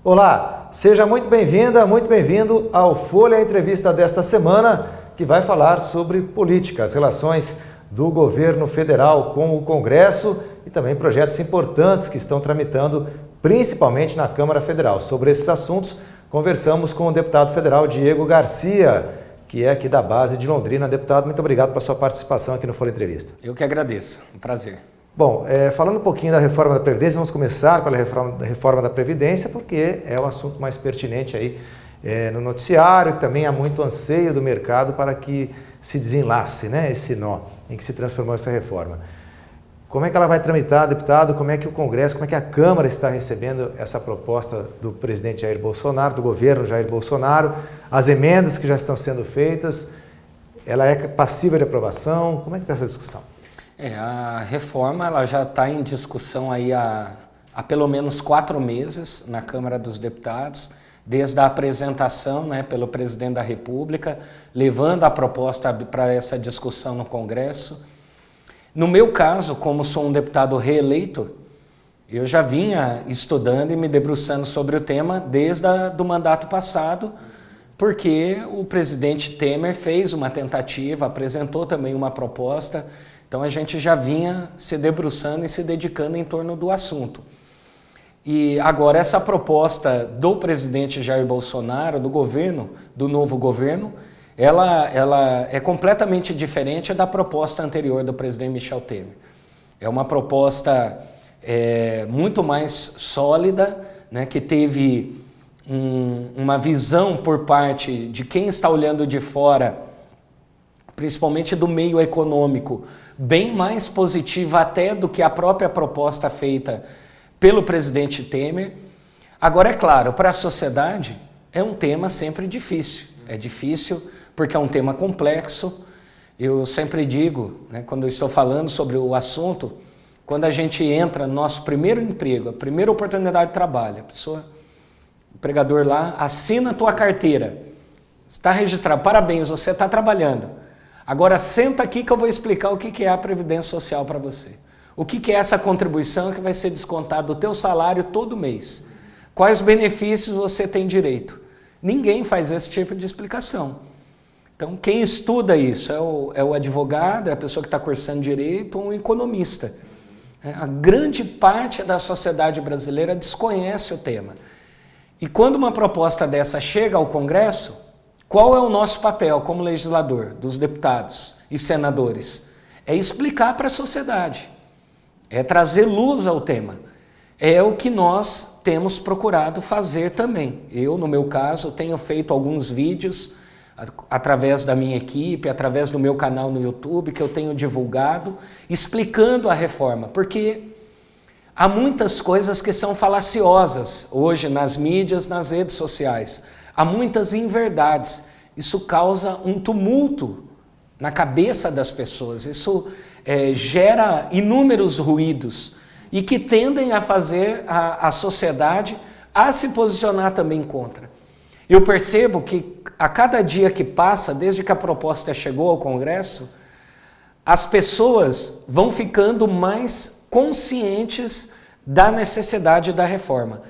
Olá, seja muito bem-vinda, muito bem-vindo ao Folha Entrevista desta semana, que vai falar sobre política, as relações do governo federal com o Congresso e também projetos importantes que estão tramitando, principalmente na Câmara Federal. Sobre esses assuntos, conversamos com o deputado federal Diego Garcia, que é aqui da base de Londrina. Deputado, muito obrigado pela sua participação aqui no Folha Entrevista. Eu que agradeço, um prazer. Bom, falando um pouquinho da reforma da Previdência, vamos começar pela reforma da Previdência, porque é o assunto mais pertinente aí no noticiário, que também há muito anseio do mercado para que se desenlace, né, esse nó em que se transformou essa reforma. Como é que ela vai tramitar, deputado? Como é que o Congresso, como é que a Câmara está recebendo essa proposta do presidente Jair Bolsonaro, do governo Jair Bolsonaro, as emendas que já estão sendo feitas, ela é passível de aprovação? Como é que está essa discussão? A reforma ela já está em discussão aí há pelo menos 4 meses na Câmara dos Deputados, desde a apresentação, né, pelo presidente da República, levando a proposta para essa discussão no Congresso. No meu caso, como sou um deputado reeleito, eu já vinha estudando e me debruçando sobre o tema desde o mandato passado, porque o presidente Temer fez uma tentativa, apresentou também uma proposta, então a gente já vinha se debruçando e se dedicando em torno do assunto. E agora essa proposta do presidente Jair Bolsonaro, do governo, do novo governo, ela é completamente diferente da proposta anterior do presidente Michel Temer. É uma proposta muito mais sólida, né, que teve uma visão por parte de quem está olhando de fora, principalmente do meio econômico, bem mais positiva até do que a própria proposta feita pelo presidente Temer. Agora, é claro, para a sociedade é um tema sempre difícil. É difícil porque é um tema complexo. Eu sempre digo, né, quando eu estou falando sobre o assunto, quando a gente entra no nosso primeiro emprego, a primeira oportunidade de trabalho, o empregador lá assina a tua carteira, está registrado, parabéns, você está trabalhando. Agora senta aqui que eu vou explicar o que é a Previdência Social para você. O que é essa contribuição que vai ser descontada do teu salário todo mês? Quais benefícios você tem direito? Ninguém faz esse tipo de explicação. Então, quem estuda isso é o advogado, é a pessoa que está cursando direito ou um economista. A grande parte da sociedade brasileira desconhece o tema. E quando uma proposta dessa chega ao Congresso, qual é o nosso papel como legislador, dos deputados e senadores? É explicar para a sociedade, é trazer luz ao tema. É o que nós temos procurado fazer também. Eu, no meu caso, tenho feito alguns vídeos através da minha equipe, através do meu canal no YouTube, que eu tenho divulgado, explicando a reforma, porque há muitas coisas que são falaciosas hoje nas mídias, nas redes sociais. Há muitas inverdades. Isso causa um tumulto na cabeça das pessoas. Isso gera inúmeros ruídos e que tendem a fazer a sociedade a se posicionar também contra. Eu percebo que a cada dia que passa, desde que a proposta chegou ao Congresso, as pessoas vão ficando mais conscientes da necessidade da reforma,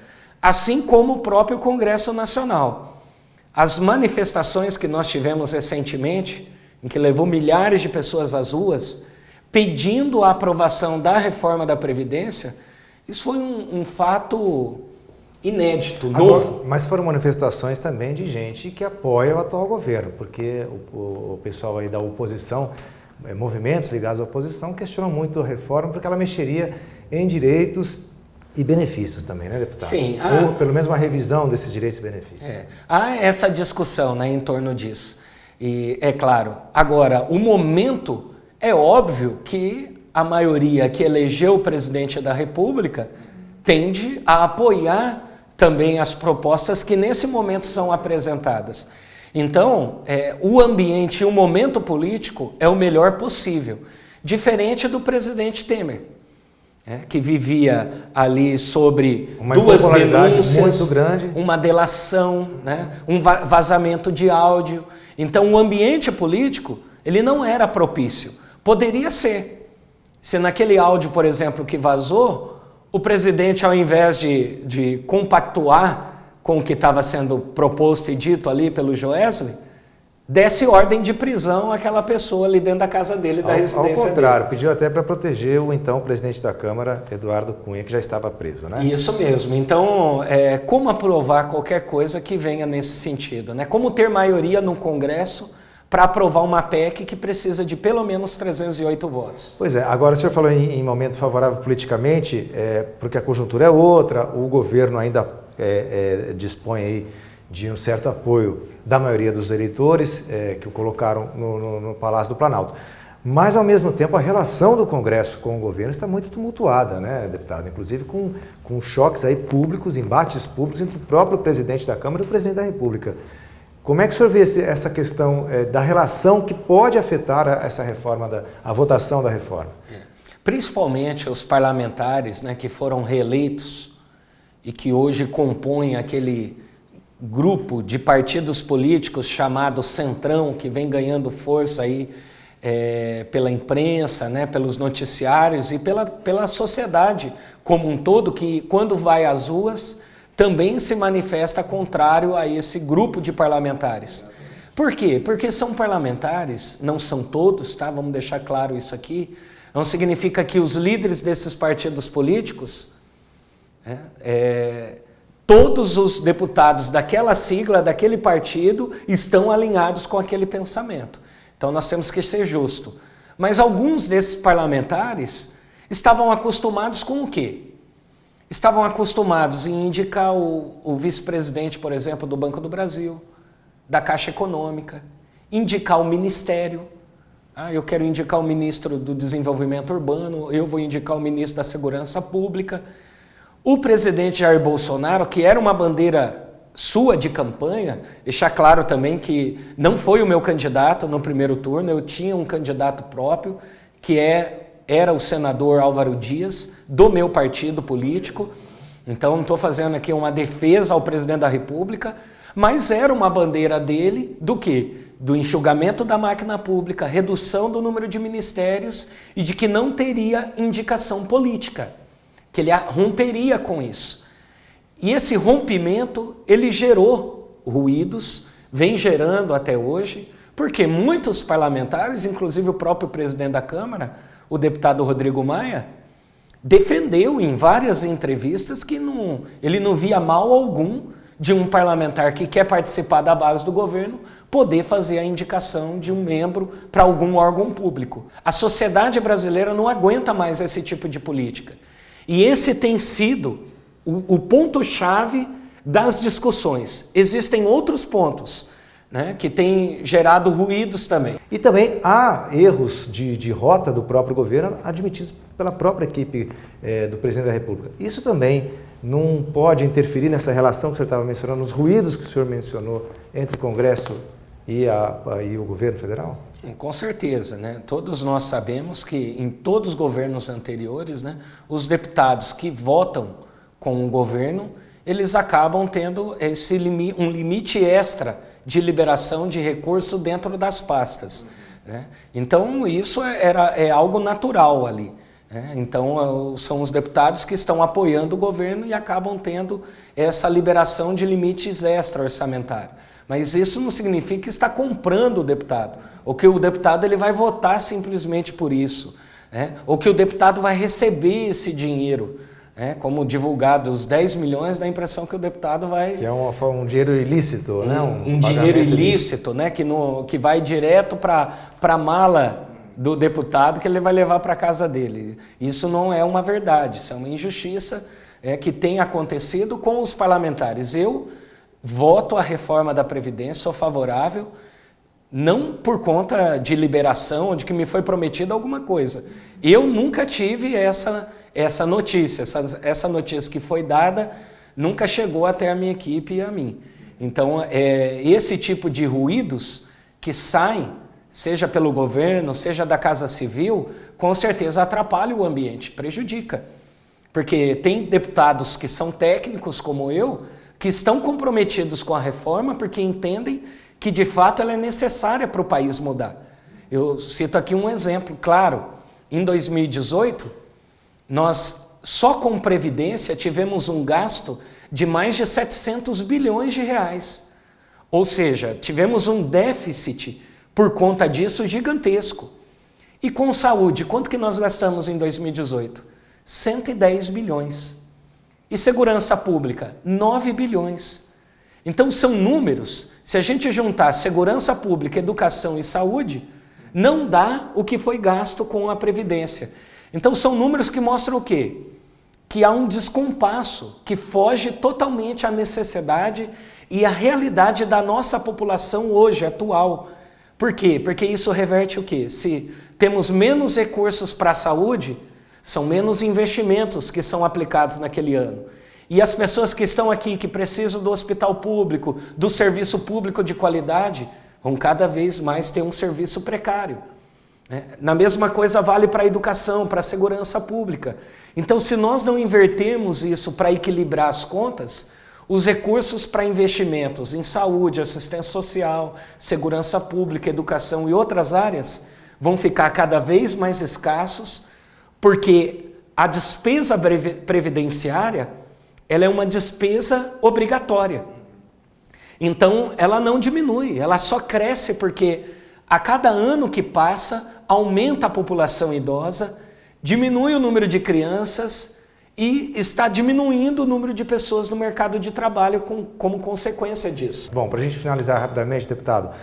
assim como o próprio Congresso Nacional. As manifestações que nós tivemos recentemente, em que levou milhares de pessoas às ruas, pedindo a aprovação da reforma da Previdência, isso foi um fato inédito, novo. Agora, mas foram manifestações também de gente que apoia o atual governo, porque o pessoal aí da oposição, movimentos ligados à oposição, questionam muito a reforma porque ela mexeria em direitos e benefícios também, né, deputado? Sim. Ou pelo menos uma revisão desses direitos e benefícios. Há essa discussão, né, em torno disso. E é claro, agora, o momento, é óbvio que a maioria que elegeu o presidente da República tende a apoiar também as propostas que nesse momento são apresentadas. Então, o ambiente e o momento político é o melhor possível, diferente do presidente Temer, que vivia ali sobre duas denúncias, muito grande, uma delação, né, um vazamento de áudio. Então, o ambiente político ele não era propício. Poderia ser. Se naquele áudio, por exemplo, que vazou, o presidente, ao invés de compactuar com o que estava sendo proposto e dito ali pelo Joesley, desse ordem de prisão àquela pessoa ali dentro da casa dele, da residência Ao contrário, dele. pediu até para proteger o então presidente da Câmara, Eduardo Cunha, que já estava preso, né? Isso mesmo. Então, como aprovar qualquer coisa que venha nesse sentido, né? Como ter maioria no Congresso para aprovar uma PEC que precisa de pelo menos 308 votos. Pois é, agora o senhor falou em momento favorável politicamente, porque a conjuntura é outra, o governo ainda dispõe aí de um certo apoio da maioria dos eleitores que o colocaram no Palácio do Planalto. Mas, ao mesmo tempo, a relação do Congresso com o governo está muito tumultuada, né, deputado? Inclusive com choques aí públicos, embates públicos entre o próprio presidente da Câmara e o presidente da República. Como é que o senhor vê essa questão da relação que pode afetar essa reforma, a votação da reforma? Principalmente os parlamentares, né, que foram reeleitos e que hoje compõem aquele grupo de partidos políticos chamado Centrão, que vem ganhando força aí pela imprensa, né, pelos noticiários e pela sociedade como um todo, que quando vai às ruas também se manifesta contrário a esse grupo de parlamentares. Por quê? Porque são parlamentares, não são todos, tá? Vamos deixar claro isso aqui. Não significa que os líderes desses partidos políticos, todos os deputados daquela sigla, daquele partido, estão alinhados com aquele pensamento. Então nós temos que ser justos. Mas alguns desses parlamentares estavam acostumados com o quê? Estavam acostumados em indicar o vice-presidente, por exemplo, do Banco do Brasil, da Caixa Econômica, indicar o ministério. Eu quero indicar o ministro do Desenvolvimento Urbano, eu vou indicar o ministro da Segurança Pública. O presidente Jair Bolsonaro, que era uma bandeira sua de campanha, deixar claro também que não foi o meu candidato no primeiro turno, eu tinha um candidato próprio, que era o senador Álvaro Dias, do meu partido político. Então não estou fazendo aqui uma defesa ao presidente da República, mas era uma bandeira dele do quê? Do enxugamento da máquina pública, redução do número de ministérios e de que não teria indicação política, que ele romperia com isso. E esse rompimento, ele gerou ruídos, vem gerando até hoje, porque muitos parlamentares, inclusive o próprio presidente da Câmara, o deputado Rodrigo Maia, defendeu em várias entrevistas que ele não via mal algum de um parlamentar que quer participar da base do governo poder fazer a indicação de um membro para algum órgão público. A sociedade brasileira não aguenta mais esse tipo de política. E esse tem sido o ponto-chave das discussões. Existem outros pontos, né, que têm gerado ruídos também. E também há erros de rota do próprio governo admitidos pela própria equipe do presidente da República. Isso também não pode interferir nessa relação que o senhor estava mencionando, nos ruídos que o senhor mencionou entre o Congresso e o governo federal? Com certeza, né? Todos nós sabemos que em todos os governos anteriores, né, os deputados que votam com o governo, eles acabam tendo um limite extra de liberação de recurso dentro das pastas, né? Então isso é algo natural ali, né? Então são os deputados que estão apoiando o governo e acabam tendo essa liberação de limites extra-orçamentários. Mas isso não significa que está comprando o deputado, ou que o deputado ele vai votar simplesmente por isso, né? Ou que o deputado vai receber esse dinheiro. Como divulgado os 10 milhões, dá a impressão que o deputado vai... Que é um dinheiro ilícito, né? Um dinheiro ilícito, né? Que vai direto para a mala do deputado que ele vai levar para a casa dele. Isso não é uma verdade, isso é uma injustiça que tem acontecido com os parlamentares. Eu voto a reforma da Previdência, sou favorável, não por conta de liberação, de que me foi prometido alguma coisa. Eu nunca tive essa notícia, essa notícia que foi dada nunca chegou até a minha equipe e a mim. Então, esse tipo de ruídos que saem, seja pelo governo, seja da Casa Civil, com certeza atrapalha o ambiente, prejudica. Porque tem deputados que são técnicos, como eu, que estão comprometidos com a reforma porque entendem que, de fato, ela é necessária para o país mudar. Eu cito aqui um exemplo claro. Em 2018, nós só com Previdência tivemos um gasto de mais de 700 bilhões de reais. Ou seja, tivemos um déficit por conta disso gigantesco. E com saúde, quanto que nós gastamos em 2018? 110 bilhões. E segurança pública, 9 bilhões. Então são números, se a gente juntar segurança pública, educação e saúde, não dá o que foi gasto com a Previdência. Então são números que mostram o quê? Que há um descompasso, que foge totalmente à necessidade e à realidade da nossa população hoje, atual. Por quê? Porque isso reverte o quê? Se temos menos recursos para a saúde, são menos investimentos que são aplicados naquele ano. E as pessoas que estão aqui, que precisam do hospital público, do serviço público de qualidade, vão cada vez mais ter um serviço precário. Na mesma coisa vale para a educação, para a segurança pública. Então, se nós não invertermos isso para equilibrar as contas, os recursos para investimentos em saúde, assistência social, segurança pública, educação e outras áreas vão ficar cada vez mais escassos, porque a despesa previdenciária ela é uma despesa obrigatória. Então, ela não diminui, ela só cresce porque a cada ano que passa, aumenta a população idosa, diminui o número de crianças e está diminuindo o número de pessoas no mercado de trabalho como consequência disso. Bom, para a gente finalizar rapidamente, deputado,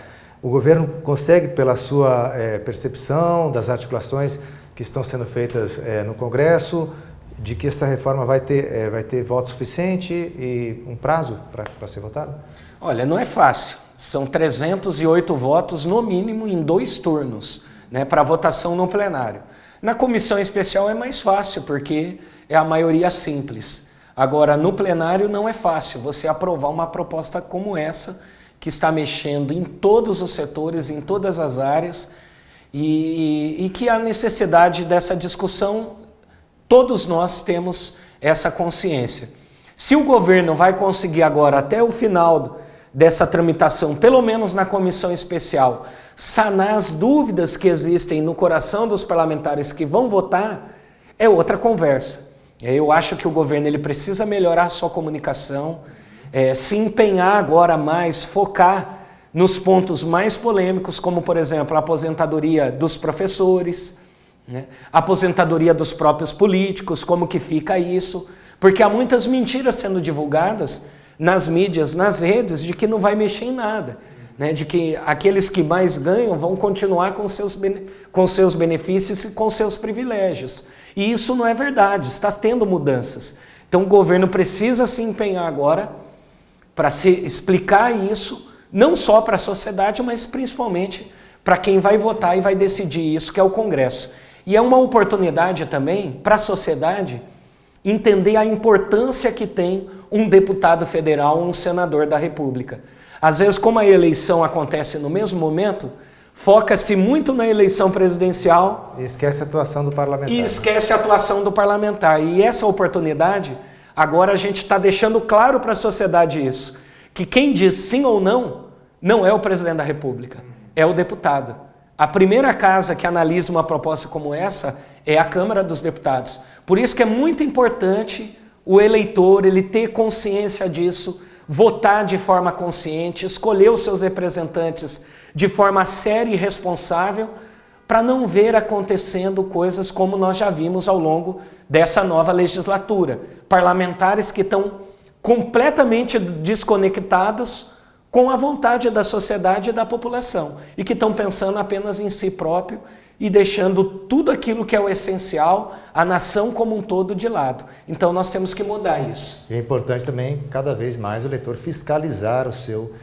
o governo consegue, pela sua percepção das articulações que estão sendo feitas no Congresso, de que essa reforma vai ter voto suficiente e um prazo para ser votada? Olha, não é fácil. São 308 votos, no mínimo, em 2 turnos, para votação no plenário. Na comissão especial é mais fácil, porque é a maioria simples. Agora, no plenário não é fácil você aprovar uma proposta como essa, que está mexendo em todos os setores, em todas as áreas, e que a necessidade dessa discussão, todos nós temos essa consciência. Se o governo vai conseguir agora, até o final dessa tramitação, pelo menos na comissão especial, sanar as dúvidas que existem no coração dos parlamentares que vão votar, é outra conversa. Eu acho que o governo ele precisa melhorar a sua comunicação, se empenhar agora mais, focar nos pontos mais polêmicos, como, por exemplo, a aposentadoria dos professores, a aposentadoria dos próprios políticos, como que fica isso, porque há muitas mentiras sendo divulgadas nas mídias, nas redes, de que não vai mexer em nada, de que aqueles que mais ganham vão continuar com seus benefícios e com seus privilégios. E isso não é verdade, está tendo mudanças. Então o governo precisa se empenhar agora para se explicar isso, não só para a sociedade, mas principalmente para quem vai votar e vai decidir isso, que é o Congresso. E é uma oportunidade também para a sociedade entender a importância que tem um deputado federal ou um senador da República. Às vezes, como a eleição acontece no mesmo momento, foca-se muito na eleição presidencial e esquece a atuação do parlamentar. E esquece a atuação do parlamentar. E essa oportunidade, agora a gente está deixando claro para a sociedade isso, que quem diz sim ou não, não é o presidente da República, é o deputado. A primeira casa que analisa uma proposta como essa é a Câmara dos Deputados. Por isso que é muito importante o eleitor ele ter consciência disso, votar de forma consciente, escolher os seus representantes de forma séria e responsável, para não ver acontecendo coisas como nós já vimos ao longo dessa nova legislatura. Parlamentares que estão completamente desconectados com a vontade da sociedade e da população, e que estão pensando apenas em si próprio e deixando tudo aquilo que é o essencial, a nação como um todo, de lado. Então nós temos que mudar isso. E é importante também, cada vez mais, o eleitor fiscalizar o seu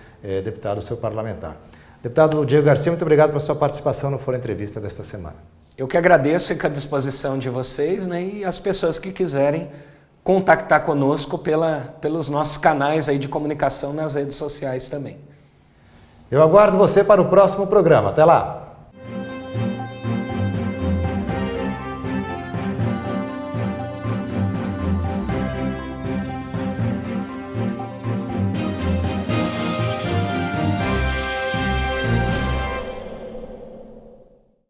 deputado, o seu parlamentar. Deputado Diego Garcia, muito obrigado pela sua participação no Fora Entrevista desta semana. Eu que agradeço, fico à disposição de vocês, e as pessoas que quiserem contactar conosco pelos nossos canais aí de comunicação nas redes sociais também. Eu aguardo você para o próximo programa. Até lá!